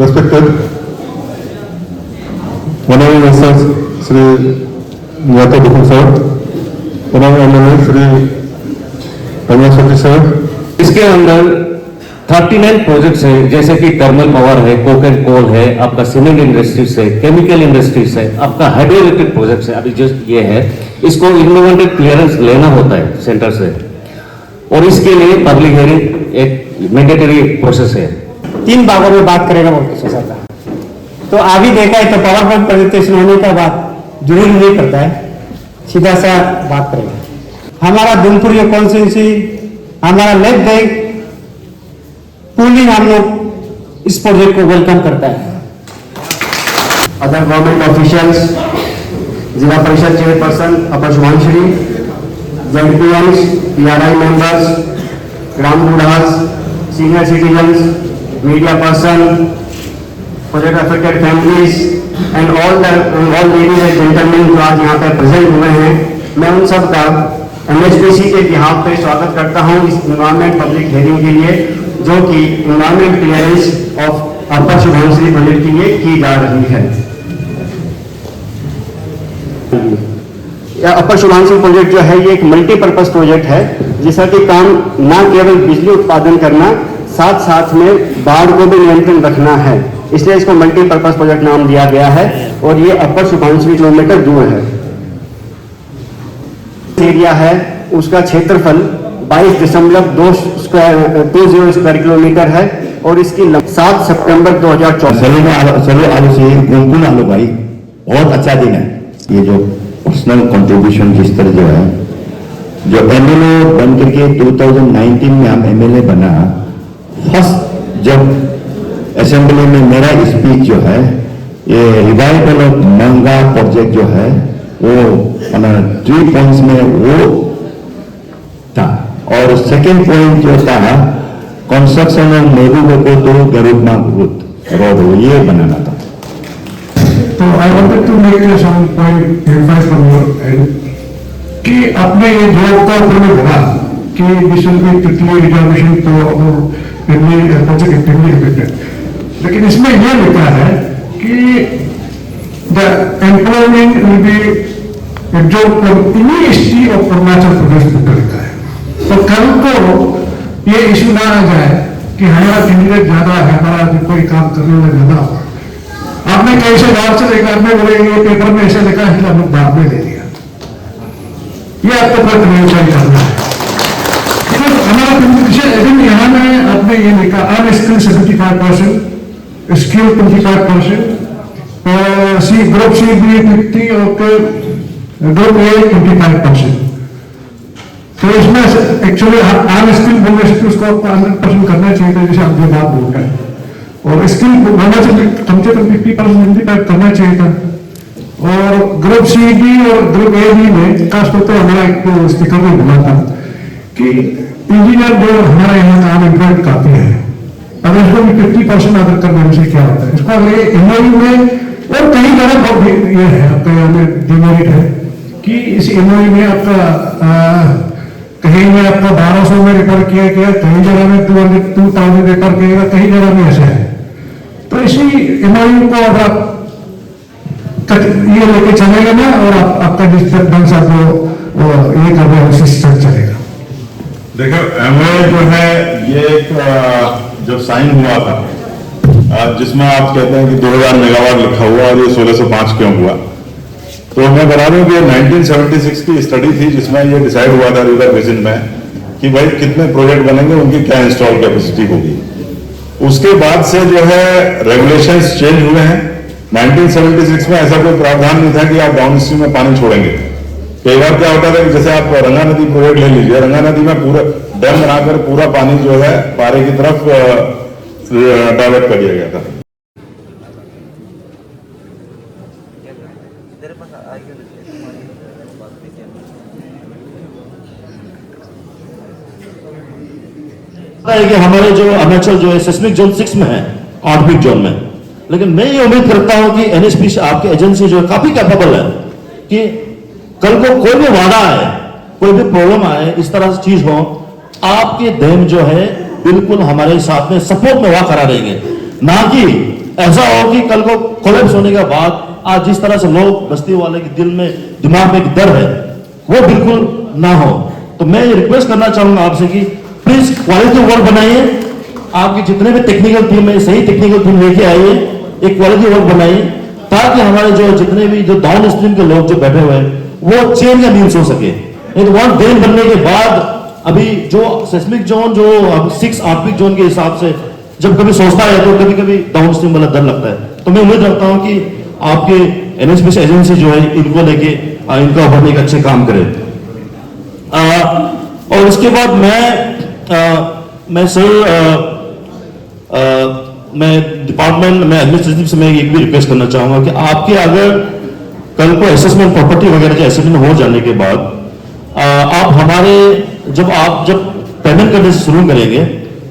Respected Honorable Ministers Sri Nyata Dukun Sir, Honorable MLA Sri Ramash Shetty Sir, इसके अंदर 39 projects है, जैसे कि थर्मल पावर है, कोक एंड कोल है, आपका सीमेंट इंडस्ट्रीज है, केमिकल इंडस्ट्रीज है, आपका हाइड्रो इलेक्ट्रिक प्रोजेक्ट्स है। अभी जस्ट ये है, इसको इन्वायरमेंटल क्लियरेंस लेना होता है सेंटर से, और इसके लिए पब्लिक हियरिंग एक मैंडेटरी प्रोसेस है। 3 भागों में बात करेगा बोल के सोचा था, तो अभी देखा है तो पावर पॉइंट प्रेजेंटेशन होने का बाद जरूरी नहीं करता है, सीधा सा बात करेगा। हमारा दुमपुर ये कॉन्स्टिट्यूंसी, हमारा लेफ्ट बैंक पूरी हम लोग इस प्रोजेक्ट को वेलकम करता है। Other government officials, Zila Parishad chairperson upper Subansiri, ZPMs, PRI members, ग्राम बूढ़ास, senior citizens, media person, project affected families and all ladies and gentleman जो आज यहाँ पर प्रेजेंट हुए हैं, मैं उन सब का MSPC के बिहाफ पे स्वागत करता हूँ इस इन्वायरमेंट पब्लिक हियरिंग के लिए, जो कि environment clearance of upper Subansiri project के लिए की जा रही है। अपर शुभांश्री प्रोजेक्ट जो है ये एक मल्टीपर्पज प्रोजेक्ट है, जिसका कि काम न केवल बिजली उत्पादन करना, साथ साथ में बाढ़ को भी नियंत्रण रखना है, इसलिए इसको मल्टीपर्पज प्रोजेक्ट नाम दिया गया है। और ये अपर सुबनसिरी किलोमीटर दूर है, एरिया है, उसका क्षेत्रफल 22.20 स्क्वायर किलोमीटर है और इसकी 7 सितंबर 2014। चलो आलो से गुनगुन आलो भाई, बहुत अच्छा दिन है। ये जो पर्सनल कंट्रीब्यूशन जिस तरह जो है, जो एमएलए बन करके 2019 में हम एमएलए बना, फर्स्ट जब असेंबली में मेरा स्पीच जो है, ये रिवाइवल ऑफ मंगा प्रोजेक्ट जो है वो 3 पॉइंट्स में वो था, और सेकेंड पॉइंट जो था कंस्ट्रक्शन ऑफ नेहरू तो गरुड़मार्ग रोड ये बनाना था। तो I wanted to make some point advice from your end कि आपने ये जो का ऊपर बोला कि मिशन में कितनी रिजर्वेशन तो प्रोजेक्ट एक्टिवली इफेक्टेड, लेकिन इसमें यह लिखा है कि द एम्प्लॉयमेंट विल बी जो यूनिवर्सिटी ऑफ अरुणाचल प्रदेश में लिखा है। तो कल को ये इशू ना आ जाए कि हमारा कैंडिडेट ज्यादा है, हमारा कोई काम करने वाला ज्यादा हो। आपने कैसे बाहर से देखा, आपने बोले ये पेपर में ऐसे लिखा है, हम लोग बाद में ले लिया, ये आपको प्रक्रिया करना है। हमारा कंपटीशन यहाँ में आपने ये लिखा अनस्किल्ड 75%, स्किल 25%, ग्रुप सी भी 50 और ग्रुप ए 25%। तो इसमें एक्चुअली अनस्किल्ड बोलने से उसको 100% करना चाहिए था, जैसे आप जो बात बोल रहे हैं, और स्किल बोलना से कम से कम 50% करना चाहिए था। और ग्रुप सी बी और ग्रुप ए बी में खास तौर पर हमारा एक स्पीकर ने बोला था कि इंजीनियर जो हमारे यहाँ काम एम्प्लॉयड काफी है, अगर इसको भी 50% अगर करने से क्या होता है, इसको अगले एमओयू में और कई जगह बहुत ये है आपका यहाँ में डिमेरिट है कि इस एमओयू में आपका कहीं में आपका 1200 में रेफर किया गया, कहीं जगह में 2000 रेफर किया गया, कहीं जगह में ऐसे है। तो इसी एमओयू को अगर आप ये लेके चलेगा ना, और आपका डिस्ट्रिक्ट बैंक साथ ये कर रहे सिस्टम चलेगा। देखो एमओयू जो है ये एक जो साइन हुआ था, जिसमें आप कहते हैं कि 2000 मेगावाट लिखा हुआ और ये 1605 क्यों हुआ, तो मैं बता दूं कि 1976 की स्टडी थी जिसमें ये डिसाइड हुआ था रिवर बेसिन में कि भाई कितने प्रोजेक्ट बनेंगे, उनकी क्या इंस्टॉल कैपेसिटी होगी। उसके बाद से जो है रेगुलेशंस चेंज हुए हैं। 1976 में ऐसा कोई प्रावधान नहीं था कि आप डाउन स्ट्रीम में पानी छोड़ेंगे। कई बार क्या होता था कि जैसे आप रंगा नदी प्रोजेक्ट ले लीजिए, रंगा नदी में पूरा डैम बनाकर पूरा पानी जो है पारे की तरफ डाइवर्ट कर दिया गया था। कि हमारे जो अरुणाचल जो है सिस्मिक जोन 6 में है, आर्थिक जोन में, लेकिन मैं ये उम्मीद करता हूं कि एनएसपी से आपकी एजेंसी जो है काफी कैपेबल है कि कल को कोई भी वादा आए, कोई भी प्रॉब्लम आए, इस तरह से चीज हो, आपके डैम जो है बिल्कुल हमारे साथ में सपोर्ट में वहां करा देंगे, ना कि ऐसा हो कि कल को कोलैप्स होने के बाद आज जिस तरह से लोग बस्ती वाले के दिल में दिमाग में एक डर है वो बिल्कुल ना हो। तो मैं ये रिक्वेस्ट करना चाहूंगा आपसे कि प्लीज क्वालिटी वर्क बनाइए। आपके जितने भी टेक्निकल टीम है सही टेक्निकल टीम लेके आइए, एक क्वालिटी वर्क बनाइए ताकि हमारे जो जितने भी जो डाउन स्ट्रीम के लोग जो बैठे हुए हैं वो चेन का नींद सो सके। नहीं तो वन ड्रेन बनने के बाद अभी जो सेस्मिक जोन जो 6 आर्टिक जोन के हिसाब से जब कभी सोचता है तो कभी कभी डाउन स्ट्रीम वाला डर लगता है। तो मैं उम्मीद रखता हूं कि आपके एनएचपीसी एजेंसी जो है इनको लेके इनका ऊपर एक अच्छे काम करे। और उसके बाद मैं सर मैं डिपार्टमेंट में एडमिनिस्ट्रेटिव से मैं एक भी रिक्वेस्ट करना चाहूंगा कि आपके अगर कल को असेसमेंट प्रॉपर्टी वगैरह जो असेसमेंट हो जाने के बाद आप हमारे जब पेमेंट करने से शुरू करेंगे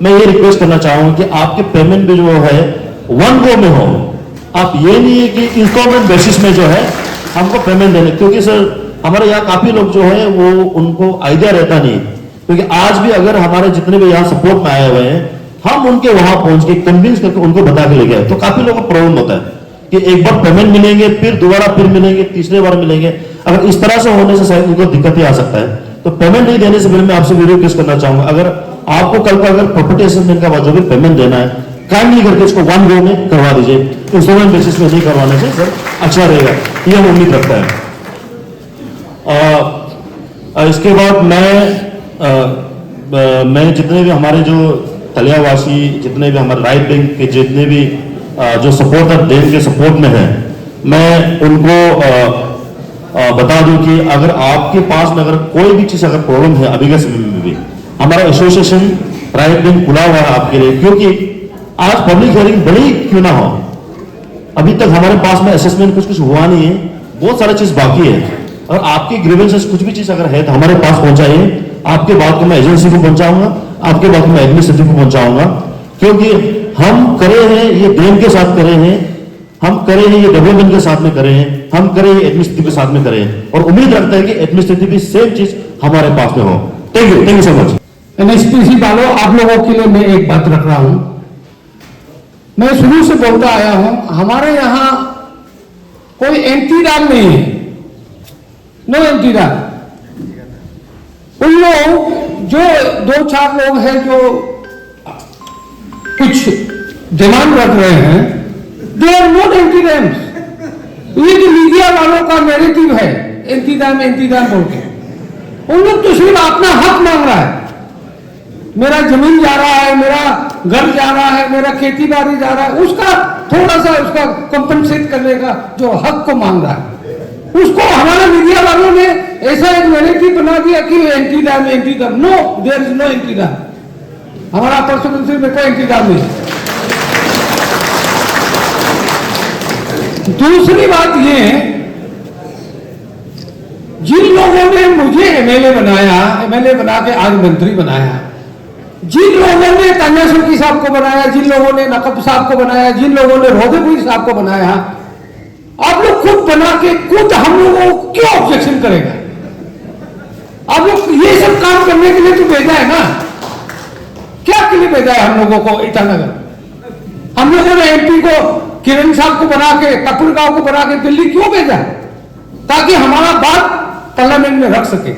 मैं ये रिक्वेस्ट करना चाहूंगा कि आपके पेमेंट भी जो है वन गो में हो। आप ये नहीं है कि इंस्टॉलमेंट बेसिस में जो है हमको पेमेंट देने, क्योंकि सर हमारे यहाँ काफी लोग जो है वो उनको आइडिया रहता नहीं, क्योंकि आज भी अगर हमारे जितने भी यहाँ सपोर्ट में आए हुए हैं हम उनके वहां पहुंच के कन्विंस करके उनको बता के लेके आए तो काफी लोगों को प्रॉब्लम होता है कि एक बार पेमेंट मिलेंगे फिर दोबारा फिर मिलेंगे तीसरे बार मिलेंगे। अगर इस तरह से होने से शायद उनको दिक्कत ही आ सकता है। तो पेमेंट नहीं देने से पहले मैं आपसे वीडियो रिक्वेस्ट करना चाहूंगा अगर आपको कल को अगर प्रॉपर्टी असेसमेंट का जो भी पेमेंट देना है काइंडली करके इसको वन गो में करवा दीजिए। इंस्टॉलमेंट बेसिस में नहीं करवाने से सर अच्छा रहेगा, ये हम उम्मीद रखता है। इसके बाद मैं जितने भी हमारे जो तलियावासी जितने भी हमारे राइट बैंक के जितने भी जो सपोर्टर डैम के सपोर्ट में है मैं उनको बता दूं कि अगर आपके पास में अगर कोई भी चीज अगर प्रॉब्लम है अभी के समय में भी हमारा एसोसिएशन राइट बैंक खुला हुआ है आपके लिए, क्योंकि आज पब्लिक हियरिंग बड़ी क्यों ना हो अभी तक हमारे पास में असेसमेंट कुछ हुआ नहीं है, बहुत सारा चीज बाकी है। और आपकी ग्रीवेंसेस कुछ भी चीज अगर है तो हमारे पास पहुंचाइए। आपके बात को मैं एजेंसी को पहुंचाऊंगा, आपके बात को मैं एडमिनिस्ट्रेटिव को पहुंचाऊंगा, क्योंकि हम करे हैं ये डैम के साथ करे हैं, हम करे हैं ये डेवलपमेंट के साथ में करे हैं, हम करे हैं एडमिनिस्ट्रेटिव के साथ में करे हैं और उम्मीद रखते हैं कि एडमिनिस्ट्रेटिव भी सेम चीज हमारे पास में हो। Thank you so much. NHPC वालों, आप लोगों के लिए मैं एक बात रख रहा हूं। मैं शुरू से बोलता आया हूं हमारे यहां कोई एंटी डैम नहीं है, नो एंटी डैम। उन लोग जो 2-4 लोग हैं जो कुछ डिमांड रख रहे हैं they are not anti dams. ये जो मीडिया वालों का नैरेटिव है एंटी डैम बोल के, उन लोग तो सिर्फ अपना हक मांग रहा है। मेरा जमीन जा रहा है, मेरा घर जा रहा है, मेरा खेती बाड़ी जा रहा है, उसका थोड़ा सा उसका कंपनसेट करने का जो हक को मांग रहा है, उसको हमारे मीडिया वालों ने ऐसा एक नैरेटिव बना दिया कि anti dam. No, there is no anti dam. हमारा पर्सनल में कोई एंटी डैम नहीं। दूसरी बात ये है, जिन लोगों ने मुझे एमएलए बना के आज मंत्री बनाया, जिन लोगों ने तान्या सुर्की साहब को बनाया, जिन लोगों ने नकब साहब को बनाया, जिन लोगों ने रोदेपुरी साहब को बनाया, आप लोग खुद बना के खुद हम लोगों को क्यों ऑब्जेक्शन करेगा? आप लोग ये सब काम करने के लिए तो भेजा है ना, क्या के लिए भेजा है हम लोगों को ईटानगर? हम लोगों ने एमपी को किरण साहब को बना के कपूरगांव को बना के दिल्ली क्यों भेजा? ताकि हमारा बात पार्लियामेंट में रख सके।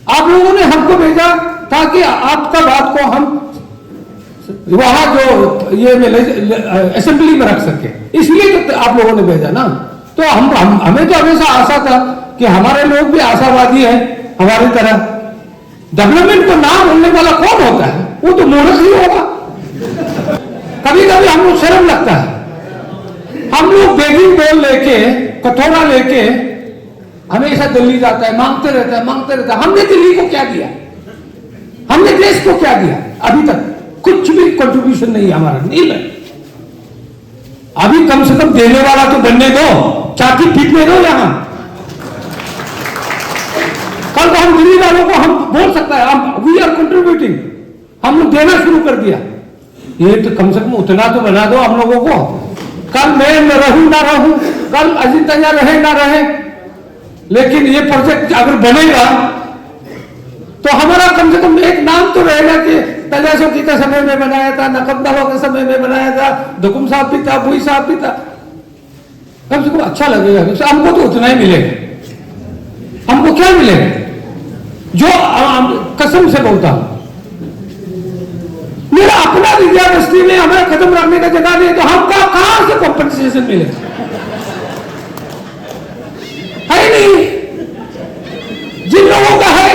आप लोगों ने हमको भेजा ताकि आपका बात को हम वहां जो ये असेंबली में रख सके, इसलिए तो आप लोगों ने भेजा ना। तो हमें तो हमेशा आशा था कि हमारे लोग भी आशावादी है हमारी तरह। डेवलपमेंट को ना बोलने वाला कौन होता है? वो तो मूर्ख ही होगा। कभी कभी हम लोग शर्म लगता है, हम लोग बेगिंग बोल लेके कटोरा लेके हमेशा दिल्ली जाता है, मांगते रहता है। हमने दिल्ली को क्या दिया? हमने देश को क्या दिया? अभी तक कुछ भी कंट्रीब्यूशन नहीं हमारा, नहीं है। अभी कम से कम देने वाला तो बनने दो, छाती पीटने दो यहां। कल को हम दिल्ली वालों को हम बोल सकता है हम वी आर कंट्रीब्यूटिंग, हम लोग देना शुरू कर दिया। ये तो कम से कम उतना तो बना दो हम लोगों को। कल मैं रहूं ना रहूं, कल अजित रहे ना रहे, लेकिन ये प्रोजेक्ट अगर बनेगा तो हमारा कम से कम एक नाम तो रहेगा कि तलेसोकी के समय में बनाया था, नकबदारों के समय में बनाया था, दुकुम साहब भी था, भुई साहब भी था। कम से कम अच्छा लगेगा, हमको तो उतना ही मिलेगा। हमको क्या मिलेगा? जो कसम से बोलता हूं, मेरा अपना विद्या बस्ती में हमें कदम रखने का जगह नहीं, तो हमको कहां से कॉम्पनसेशन मिलेगा? है नहीं। जिन लोगों का है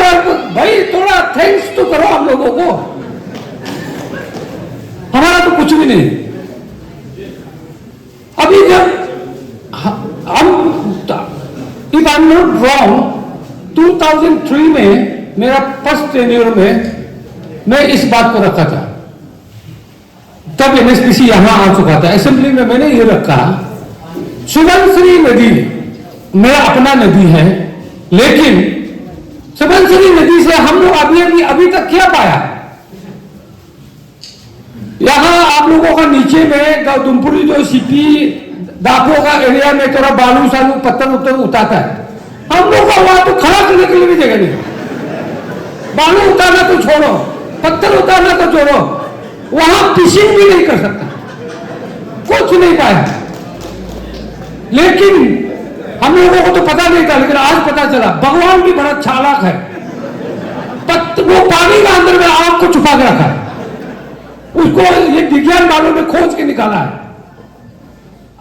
भाई थोड़ा थैंक्स तो करो हम लोगों को, हमारा तो कुछ भी नहीं। अभी जब हम if I am not wrong 2003 में मेरा फर्स्ट टेन्योर में मैं इस बात को रखा था, तब एनएसपीसी यहां आ चुका था। असेंबली में मैंने ये रखा, सुबनसिरी नदी मेरा अपना नदी है, लेकिन सुबनसिरी नदी से हम लोग अभी तक क्या पाया? यहां आप लोगों का नीचे में दुमपुरी जो सीपी दापो का एरिया में थोड़ा बालू सालू पत्थर उत्तर उठाता है, हम लोग का वहां तो खड़ा करने के लिए भी जगह नहीं। बालू उतारना तो छोड़ो, पत्थर उतारना तो छोड़ो, वहां फिशिंग भी नहीं कर सकता, कुछ नहीं पाया। लेकिन हम लोगों को तो पता नहीं था, लेकिन आज पता चला भगवान भी बड़ा चालाक है। वो पानी के अंदर में आग को छुपा के रखा है, उसको ये विज्ञान वालों ने खोज के निकाला है।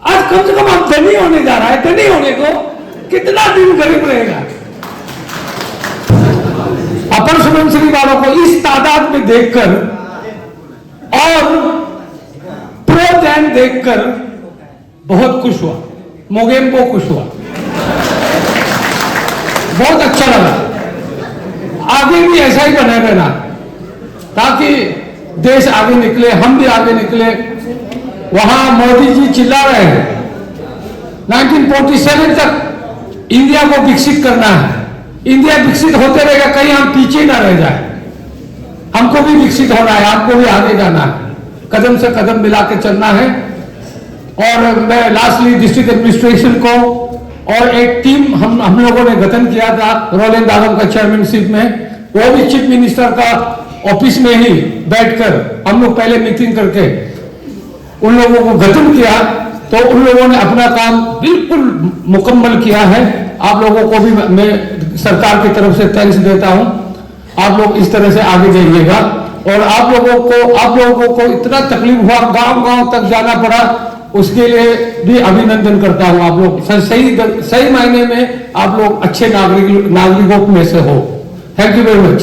आज कम से कम हम धनी होने जा रहा है। धनी होने को कितना दिन गरीब रहेगा? अपर सुबनसिरी वालों को इस तादाद में देखकर और प्रो दैन देखकर बहुत खुश हुआ, मोगेम्बो खुश हुआ, बहुत अच्छा लगा। आगे भी ऐसा ही बने रहना, ताकि देश आगे निकले, हम भी आगे निकले। वहां मोदी जी चिल्ला रहे हैं 1947 तक इंडिया को विकसित करना है, इंडिया विकसित होते रहेगा, कहीं हम पीछे ना रह जाए। हमको भी विकसित होना है, हमको भी आगे जाना है, कदम से कदम मिला के चलना है। और मैं लास्टली डिस्ट्रिक्ट एडमिनिस्ट्रेशन को और एक टीम हम लोगों ने गठन किया था रोलेंद आगम का चेयरमैनशिप में, वो भी चीफ मिनिस्टर का ऑफिस में ही बैठकर हम लोग पहले मीटिंग करके उन लोगों को गठन किया, तो उन लोगों ने अपना काम बिल्कुल मुकम्मल किया है। आप लोगों को भी मैं सरकार की तरफ से थैंक्स देता हूं। आप लोग इस तरह से आगे जाइएगा। और आप लोगों को इतना तकलीफ हुआ, गांव-गांव तक जाना पड़ा, उसके लिए भी अभिनंदन करता हूं। आप लोग सही मायने में आप लोग अच्छे नागरिकों में से हो। Thank you very much.